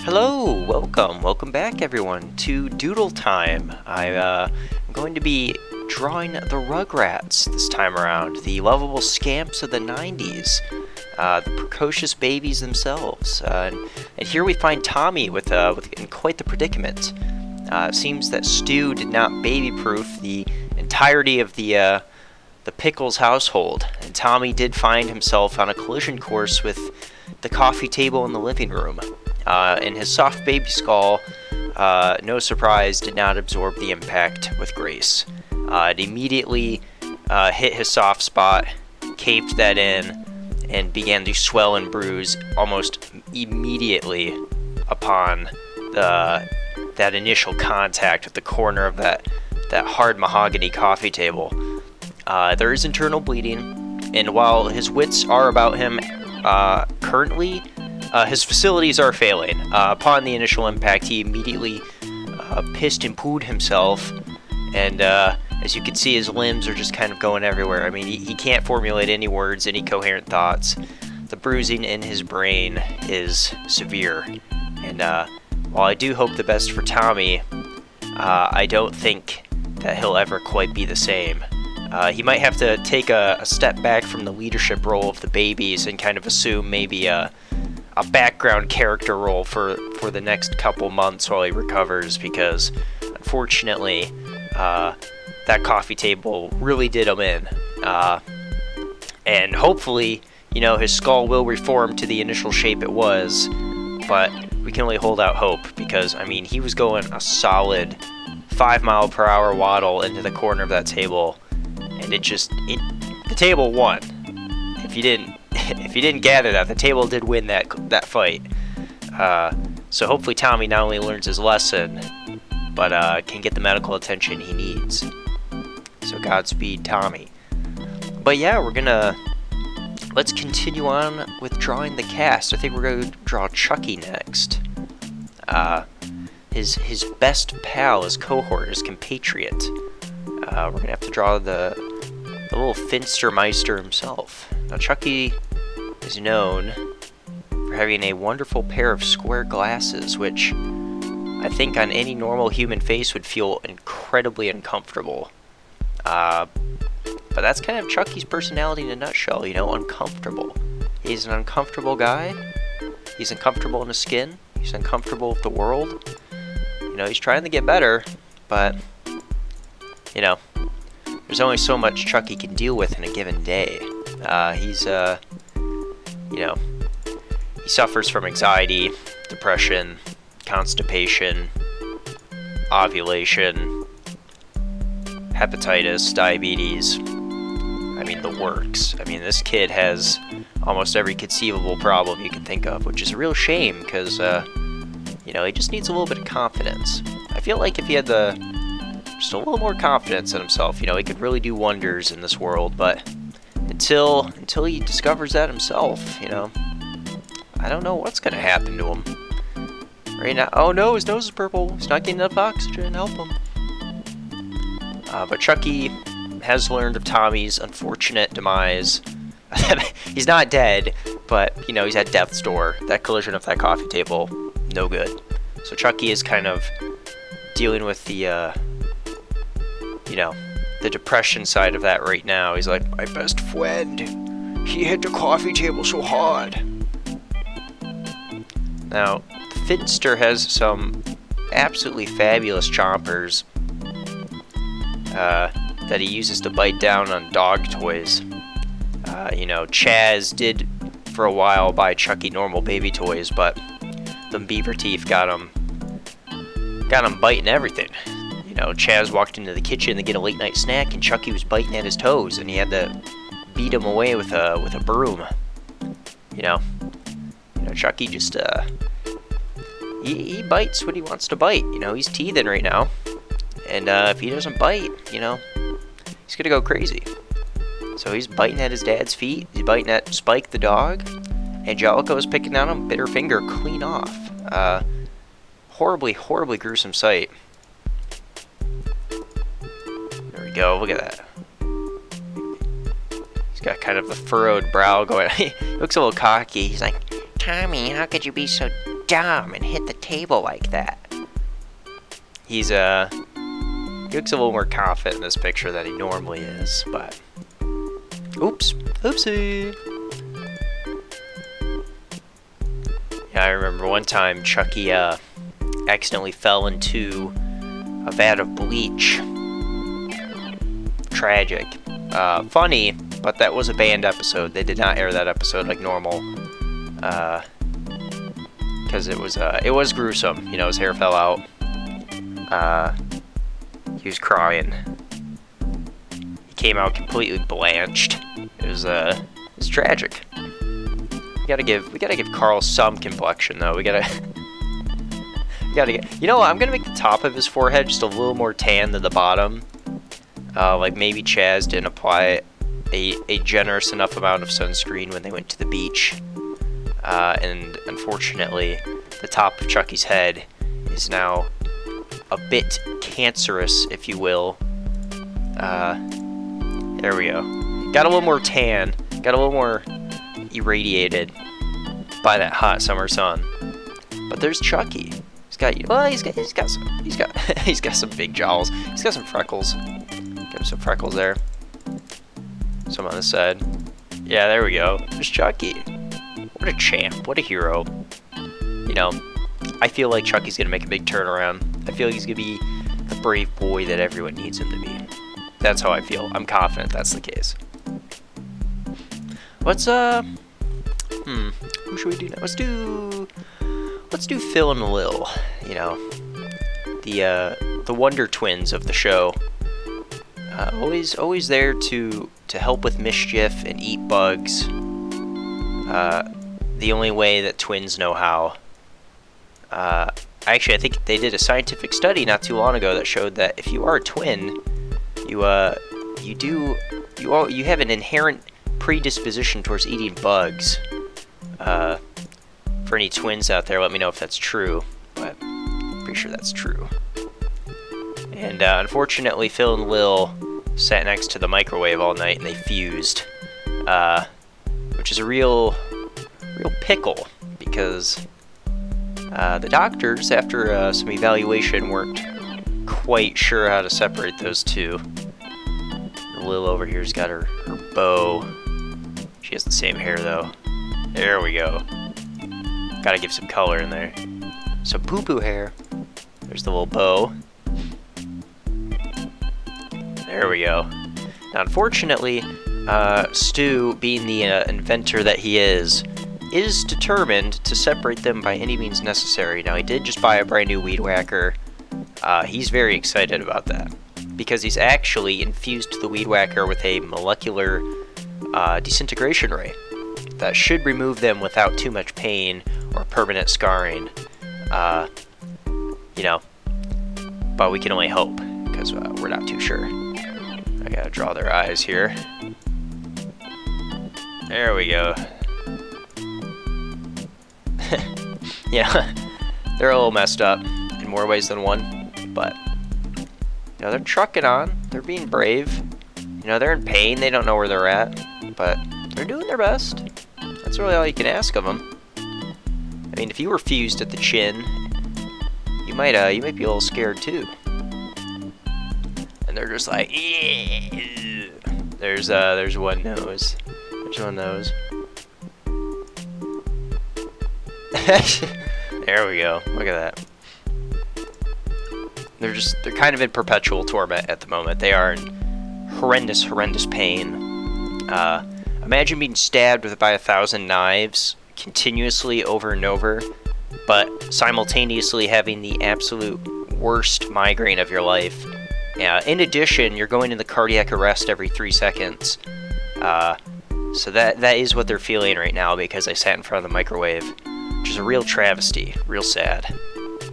Hello, welcome back everyone to Doodle time. I'm going to be drawing the Rugrats this time around, the lovable scamps of the 90s, the precocious babies themselves. And here we find Tommy with in quite the predicament. It seems that Stu did not baby-proof the entirety of the Pickles household, and Tommy did find himself on a collision course with the coffee table in the living room. And his soft baby skull, no surprise, did not absorb the impact with grace. It immediately hit his soft spot, caved that in, and began to swell and bruise almost immediately upon that initial contact with the corner of that hard mahogany coffee table. There is internal bleeding, and while his wits are about him currently, his facilities are failing. Upon the initial impact, he immediately pissed and pooed himself, and as you can see, his limbs are just kind of going everywhere. I mean, he can't formulate any words, any coherent thoughts. The bruising in his brain is severe, and while I do hope the best for Tommy, I don't think that he'll ever quite be the same. He might have to take a step back from the leadership role of the babies and kind of assume maybe a background character role for the next couple months while he recovers, because unfortunately that coffee table really did him in, and hopefully his skull will reform to the initial shape it was, but we can only hold out hope, because I mean, he was going a solid 5-mile-per-hour waddle into the corner of that table, and the table won. If you didn't gather that, the table did win that fight. So hopefully Tommy not only learns his lesson, but can get the medical attention he needs. So Godspeed, Tommy. But yeah, let's continue on with drawing the cast. I think we're going to draw Chucky next. His best pal, his cohort, his compatriot. We're going to have to draw the little Finstermeister himself. Now, Chucky is known for having a wonderful pair of square glasses, which I think on any normal human face would feel incredibly uncomfortable. But that's kind of Chucky's personality in a nutshell, uncomfortable. He's an uncomfortable guy. He's uncomfortable in his skin. He's uncomfortable with the world. He's trying to get better, but there's only so much Chucky can deal with in a given day. He suffers from anxiety, depression, constipation, ovulation, hepatitis, diabetes. I mean, the works. I mean, this kid has almost every conceivable problem you can think of, which is a real shame, because, he just needs a little bit of confidence. I feel like if he had just a little more confidence in himself, he could really do wonders in this world, but until he discovers that himself, I don't know what's going to happen to him. Right now, oh no, his nose is purple, he's not getting enough oxygen, help him. But Chucky has learned of Tommy's unfortunate demise. He's not dead, but, he's at death's door. That collision of that coffee table, no good. So Chucky is kind of dealing with the depression side of that right now. He's like, my best friend, he hit the coffee table so hard. Now, Finster has some absolutely fabulous chompers that he uses to bite down on dog toys. Chaz did for a while buy Chucky normal baby toys, but them beaver teeth got him biting everything. Chaz walked into the kitchen to get a late night snack, and Chucky was biting at his toes, and he had to beat him away with a broom. Chucky just he bites what he wants to bite. He's teething right now, and if he doesn't bite, he's gonna go crazy. So he's biting at his dad's feet. He's biting at Spike the dog. Angelica is picking on him, bit her finger clean off. Horribly gruesome sight. There we go, look at that. He's got kind of a furrowed brow going. He looks a little cocky. He's like, Tommy, how could you be so dumb and hit the table like that. He looks a little more confident in this picture than he normally is, but oops, oopsie. Yeah, I remember one time Chucky accidentally fell into a vat of bleach. Tragic. Funny, but that was a banned episode. They did not air that episode like normal. Because it was gruesome. You know, his hair fell out. He was crying. He came out completely blanched. It was tragic. We gotta give Carl some complexion though. We gotta get. You know what? I'm gonna make the top of his forehead just a little more tan than the bottom. Like maybe Chaz didn't apply a generous enough amount of sunscreen when they went to the beach. And unfortunately, the top of Chucky's head is now a bit cancerous, if you will. There we go. Got a little more tan. Got a little more irradiated by that hot summer sun. But there's Chucky. He's got some big jowls. He's got some freckles. Got some freckles there. Some on this side. Yeah, there we go. There's Chucky. What a champ. What a hero. You know, I feel like Chucky's gonna make a big turnaround. I feel like he's gonna be the brave boy that everyone needs him to be. That's how I feel. I'm confident that's the case. Let's who should we do now? Let's do Phil and Lil. You know, the Wonder Twins of the show. Always there to help with mischief and eat bugs. The only way that twins know how. Actually, I think they did a scientific study not too long ago that showed that if you are a twin, you have an inherent predisposition towards eating bugs. For any twins out there, let me know if that's true. But I'm pretty sure that's true. And unfortunately, Phil and Lil sat next to the microwave all night and they fused, which is a real pickle because the doctors, after some evaluation, weren't quite sure how to separate those two. Lil over here's got her bow. She has the same hair though. There we go. Gotta give some color in there. Some poo-poo hair. There's the little bow. There we go. Now, unfortunately, Stu, being the inventor that he is determined to separate them by any means necessary. Now, he did just buy a brand new weed whacker. He's very excited about that because he's actually infused the weed whacker with a molecular disintegration ray that should remove them without too much pain or permanent scarring. You know, but we can only hope because we're not too sure. I gotta draw their eyes here. There we go. Yeah, they're a little messed up in more ways than one, but you know, they're trucking on. They're being brave. You know, they're in pain. They don't know where they're at, but they're doing their best. That's really all you can ask of them. I mean, if you were fused at the chin, you might be a little scared too. And they're just like, ew. There's one nose. There's one nose. There we go. Look at that. They're kind of in perpetual torment at the moment. They are in horrendous pain. Imagine being stabbed by 1,000 knives continuously over and over, but simultaneously having the absolute worst migraine of your life. In addition, you're going into cardiac arrest every 3 seconds. So that is what they're feeling right now because I sat in front of the microwave, which is a real travesty, real sad.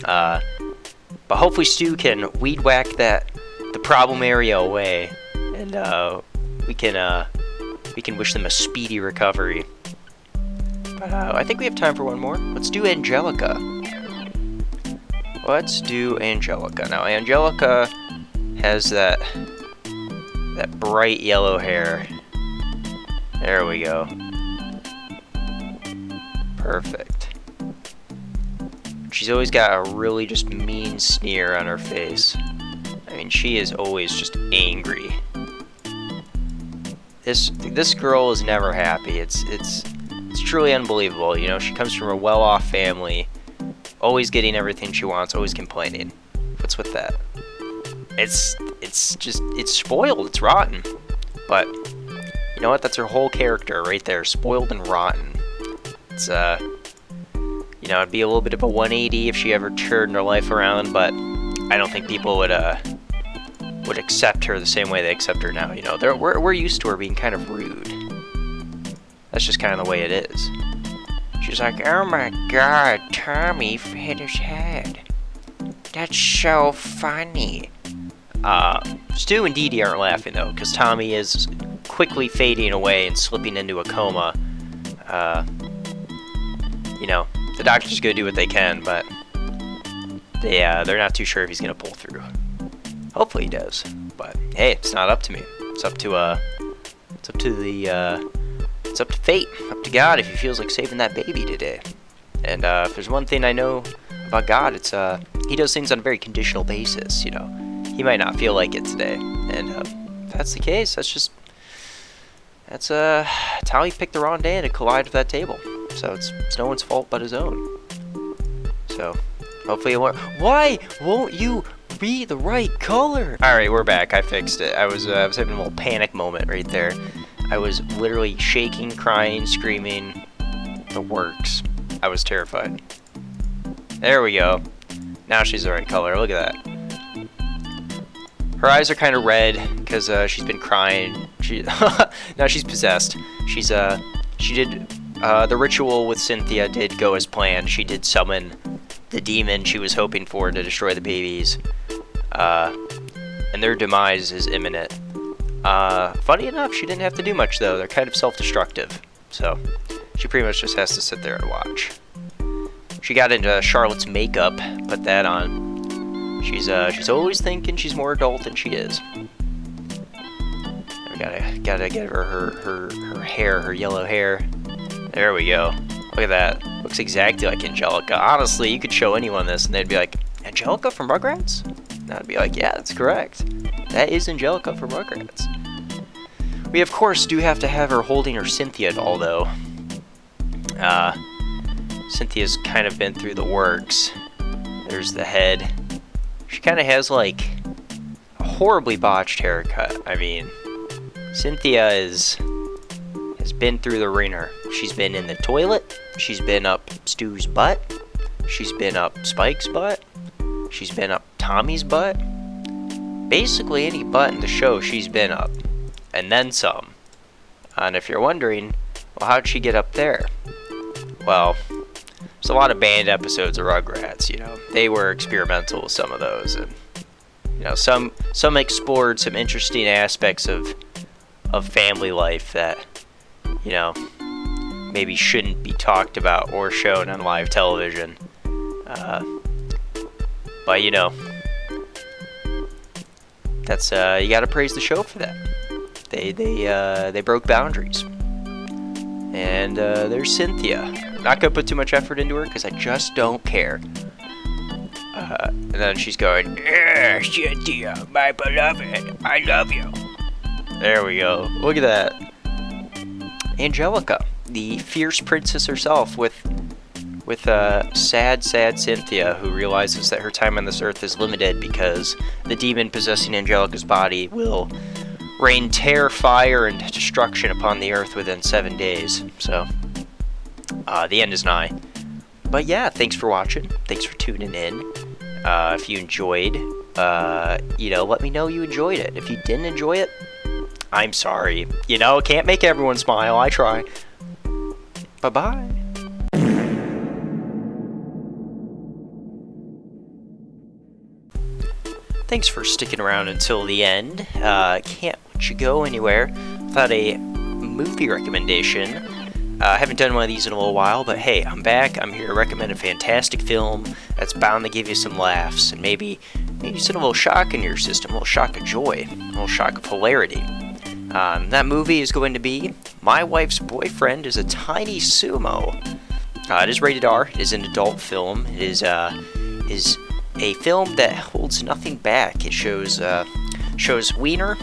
But hopefully Stu can weed whack the problem area away, and we can wish them a speedy recovery. But I think we have time for one more. Let's do Angelica. Now, Angelica has that bright yellow hair. There we go. Perfect. she's always got a really just mean sneer on her face. I mean, she is always just angry. This girl is never happy. It's truly unbelievable. You know, she comes from a well-off family, always getting everything she wants, always complaining. What's with that? It's spoiled. It's rotten. But you know what? That's her whole character right there, spoiled and rotten. It's you know, it'd be a little bit of a 180 if she ever turned her life around, but I don't think people would accept her the same way they accept her now. You know, we're used to her being kind of rude. That's just kind of the way it is. She's like, oh my god, Tommy hit his head. That's so funny. Stu and Dee Dee aren't laughing though, because Tommy is quickly fading away and slipping into a coma. You know, the doctor's gonna do what they can, but they're not too sure if he's gonna pull through. Hopefully he does, but hey, it's not up to me. It's up to fate, up to God if he feels like saving that baby today. And if there's one thing I know about God, it's he does things on a very conditional basis. You know, he might not feel like it today, and if that's the case, that's how he picked the wrong day to collide with that table. So it's no one's fault but his own. So hopefully it won't. Why won't you be the right color? All right, we're back. I fixed it. I was having a little panic moment right there. I was literally shaking, crying, screaming, the works. I was terrified. There we go. Now she's the right color. Look at that. Her eyes are kind of red because she's been crying. Now she's possessed. She did the ritual with Cynthia did go as planned. She did summon the demon she was hoping for to destroy the babies, and their demise is imminent. Funny enough, she didn't have to do much though. They're kind of self-destructive, so she pretty much just has to sit there and watch. She got into Charlotte's makeup, put that on. She's always thinking she's more adult than she is. We gotta get her hair, her yellow hair. There we go. Look at that. Looks exactly like Angelica. Honestly, you could show anyone this and they'd be like, Angelica from Rugrats? And I'd be like, yeah, that's correct. That is Angelica from Rugrats. We, of course, do have to have her holding her Cynthia doll, though. Cynthia's kind of been through the works. There's the head. She kind of has, like, a horribly botched haircut. I mean, Cynthia has been through the ringer. She's been in the toilet. She's been up Stu's butt. She's been up Spike's butt. She's been up Tommy's butt. Basically any butt in the show she's been up. And then some. And if you're wondering, well, how'd she get up there? Well, there's a lot of banned episodes of Rugrats, you know. They were experimental with some of those. And, you know, some explored some interesting aspects of family life that, you know, maybe shouldn't be talked about or shown on live television. But, you know, that's, you gotta praise the show for that. They broke boundaries. And, there's Cynthia. I'm not gonna put too much effort into her, because I just don't care. And then she's going, yeah, Cynthia, my beloved, I love you. There we go. Look at that. Angelica, the fierce princess herself, with sad Cynthia, who realizes that her time on this earth is limited because the demon possessing Angelica's body will rain terror, fire, and destruction upon the earth within 7 days. So, the end is nigh. But yeah, thanks for watching. Thanks for tuning in. If you enjoyed, you know, let me know you enjoyed it. If you didn't enjoy it, I'm sorry. You know, can't make everyone smile. I try. Bye-bye. Thanks for sticking around until the end. Can't let you go anywhere without a movie recommendation. I haven't done one of these in a little while, but hey, I'm back. I'm here to recommend a fantastic film that's bound to give you some laughs and maybe send a little shock in your system, a little shock of joy, a little shock of hilarity. That movie is going to be My Wife's Boyfriend is a Tiny Sumo. It is rated R. It is an adult film. It is a film that holds nothing back. It shows wiener,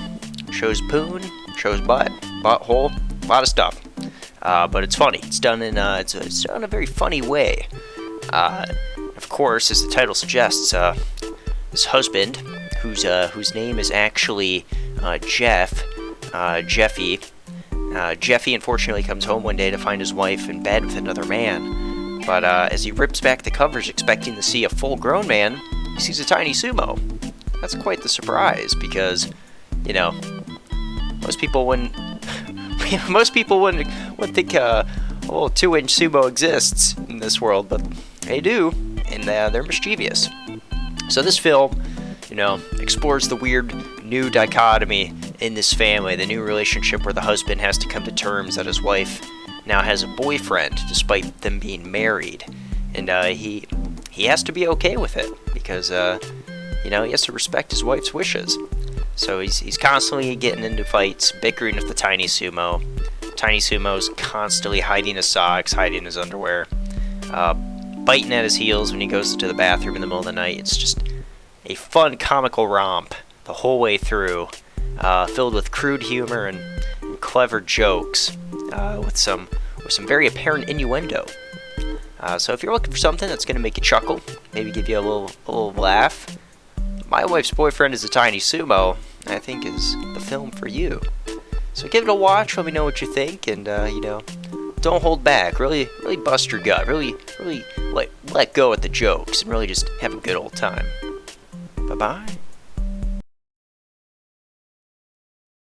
shows poon, shows butt, butthole, a lot of stuff. But it's funny. It's done in it's done in a very funny way. Of course, as the title suggests, this husband, whose name is actually Jeffy. Jeffy unfortunately comes home one day to find his wife in bed with another man. But as he rips back the covers expecting to see a full-grown man, he sees a tiny sumo. That's quite the surprise because, you know, most people wouldn't think a little 2-inch sumo exists in this world, but they do, and they're mischievous. So this film, you know, explores the weird new dichotomy in this family, the new relationship where the husband has to come to terms that his wife now has a boyfriend despite them being married, and he has to be okay with it because you know, he has to respect his wife's wishes. So he's constantly getting into fights, bickering with the tiny sumo. Tiny sumo's constantly hiding his socks, hiding his underwear, biting at his heels when he goes to the bathroom in the middle of the night. It's just a fun comical romp the whole way through, filled with crude humor and clever jokes, with some very apparent innuendo. So if you're looking for something that's going to make you chuckle, maybe give you a little laugh, My Wife's Boyfriend is a Tiny Sumo, I think is the film for you. So give it a watch, let me know what you think, and you know, don't hold back. Really bust your gut. Really let go at the jokes and really just have a good old time. Bye-bye.